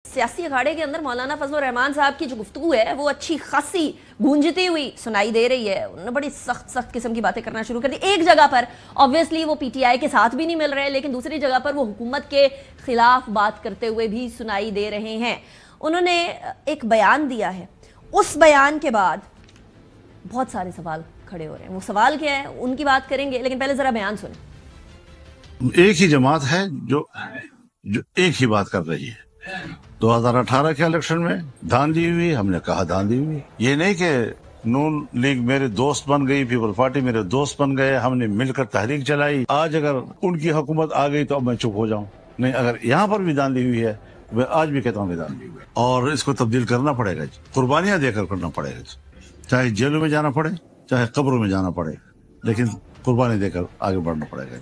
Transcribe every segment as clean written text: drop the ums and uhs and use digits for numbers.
सियासी अखाड़े के अंदर मौलाना फजल रहमान साहब की जो गुफ्तगू है वो अच्छी खासी गूंजती हुई सुनाई दे रही है। उन्होंने बड़ी सख्त किस्म की बातें करना शुरू कर दी। एक जगह पर ऑब्वियसली वो पीटीआई के साथ भी नहीं मिल रहे, लेकिन दूसरी जगह पर वो हुकूमत के खिलाफ बात करते हुए भी सुनाई दे रहे हैं। उन्होंने एक बयान दिया है, उस बयान के बाद बहुत सारे सवाल खड़े हो रहे हैं। वो सवाल क्या है उनकी बात करेंगे, लेकिन पहले जरा बयान सुने। एक ही जमात है जो एक ही बात कर रही है। 2018 के इलेक्शन में धांधली हुई, हमने कहा धांधली हुई। ये नहीं कि नून लीग मेरे दोस्त बन गई, पीपल पार्टी मेरे दोस्त बन गए, हमने मिलकर तहरीक चलाई। आज अगर उनकी हुकूमत आ गई तो अब मैं चुप हो जाऊं? नहीं, अगर यहाँ पर भी धांधली हुई है, मैं आज भी कहता हूँ धांधली हुई है और इसको तब्दील करना पड़ेगा, कुर्बानियां देकर करना पड़ेगा। चाहे जेलों में जाना पड़े, चाहे कब्रों में जाना पड़े, लेकिन कुर्बानी देकर आगे बढ़ना पड़ेगा।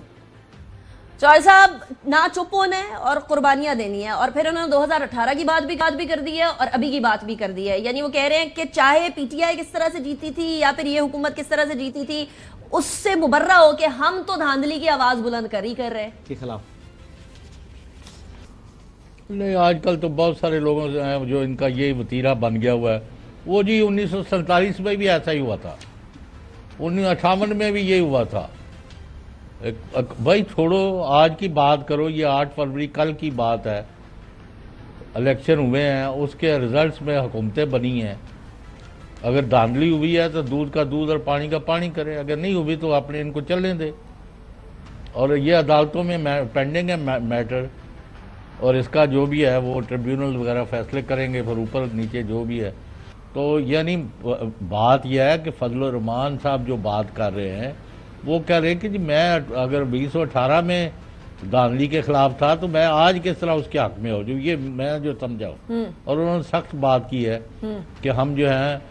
चौधरी साहब ना चुप होना है और कुर्बानियां देनी है, और फिर उन्होंने 2018 की बात भी कर दी है और अभी की बात भी कर दी है। यानी वो कह रहे हैं कि चाहे पीटीआई किस तरह से जीती थी या फिर ये हुकूमत किस तरह से जीती थी, उससे मुबर्रा हो कि हम तो धांधली की आवाज बुलंद कर ही कर रहे हैं के खिलाफ। नहीं, आजकल तो बहुत सारे लोगों से हैं जो इनका ये वतीरा बन गया हुआ है। वो जी 1947 में भी ऐसा ही हुआ था, 1958 में भी ये हुआ था। भाई छोड़ो, आज की बात करो। ये 8 फरवरी कल की बात है, इलेक्शन हुए हैं, उसके रिजल्ट्स में हुकूमतें बनी हैं। अगर धांधली हुई है तो दूध का दूध और पानी का पानी करें, अगर नहीं हुई तो अपने इनको चलने दे। और ये अदालतों में पेंडिंग है मैटर, और इसका जो भी है वो ट्रिब्यूनल वगैरह फैसले करेंगे, फिर ऊपर नीचे जो भी है। तो यानी बात यह है कि फजल रहमान साहब जो बात कर रहे हैं वो कह रहे हैं कि जी मैं अगर 2018 में धांधली के खिलाफ था तो मैं आज किस तरह उसके हक में हो जो ये मैं जो समझा हूँ। और उन्होंने सख्त बात की है कि हम जो हैं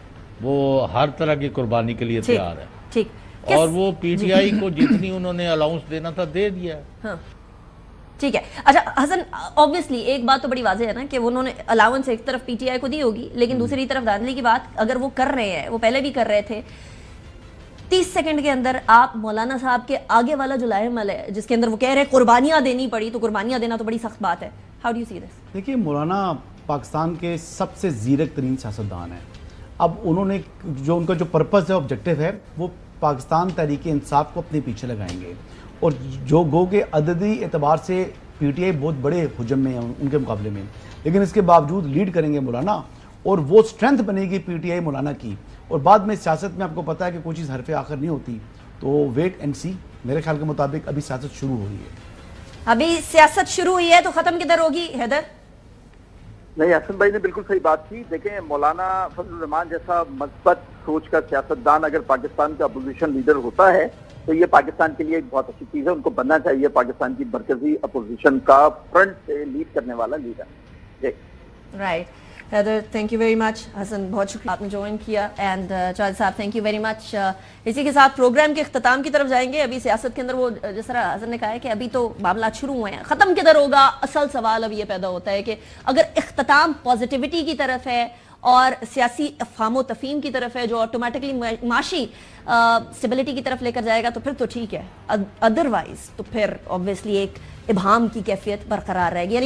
वो हर तरह की कुर्बानी के लिए तैयार है। ठीक, और वो पीटीआई को जितनी उन्होंने अलाउंस देना था दे दिया है। हाँ। ठीक है। अच्छा हसन, ऑब्वियसली एक बात तो बड़ी वाज़ेह है ना कि उन्होंने अलाउंस एक तरफ पीटीआई को दी होगी, लेकिन दूसरी तरफ धांधली की बात अगर वो कर रहे हैं, वो पहले भी कर रहे थे। 30 सेकंड के अंदर आप मौलाना साहब के आगे वाला जो लाएमल है जिसके अंदर वो कह रहे हैं कुर्बानियां देनी पड़ी, तो कुर्बानियां देना तो बड़ी सख्त बात है। How do you see this? देखिए, मौलाना पाकिस्तान के सबसे जीरक तरीन सियासतदान है। अब उन्होंने जो उनका जो पर्पस है, ऑब्जेक्टिव है, वो पाकिस्तान तहरीक इंसाफ को अपने पीछे लगाएंगे। और जो गो के अददी एतबार से पीटीआई बहुत बड़े हुजम में है उनके मुकाबले में, लेकिन इसके बावजूद लीड करेंगे मौलाना, और वो स्ट्रेंथ बनेगी पीटीआई मौलाना की। और बाद में सियासत में आपको पता है कि कोई चीज़ हरफ आखिर नहीं होती, तो वेट एंड सी। मेरे ख्याल के मुताबिक अभी सियासत शुरू हो रही है। अभी सियासत शुरू हुई है तो खत्म किधर होगी हैदर? नहीं, हसन भाई ने बिल्कुल सही बात की। देखें, मौलाना फजल रहमान जैसा मस्बत सोच का सियासतदान अगर पाकिस्तान का अपोजिशन लीडर होता है तो ये पाकिस्तान के लिए एक बहुत अच्छी चीज़ है। उनको बनना चाहिए पाकिस्तान की मरकजी अपोजिशन का फ्रंट से लीड करने वाला leader. Right Haider, thank you very much. Hasan, बहुत शुक्रिया आपने ज्वाइन किया। एंड चौधरी साहब, थैंक यू वेरी मच। इसी के साथ प्रोग्राम के अख्ताम की तरफ जाएंगे। अभी सियासत के अंदर वो जिस तरह हसन ने कहा है कि अभी तो मामला शुरू हुए हैं, ख़त्म किधर होगा? असल सवाल अब ये पैदा होता है कि अगर इख्तिताम पॉजिटिविटी की तरफ है और सियासी अफ़हाम तफ़हीम की तरफ है जो ऑटोमेटिकली माशी स्टेबिलिटी की तरफ लेकर जाएगा तो फिर तो ठीक है, अदरवाइज तो फिर ऑब्वियसली एक इबहाम की कैफियत बरकरार रहेगी।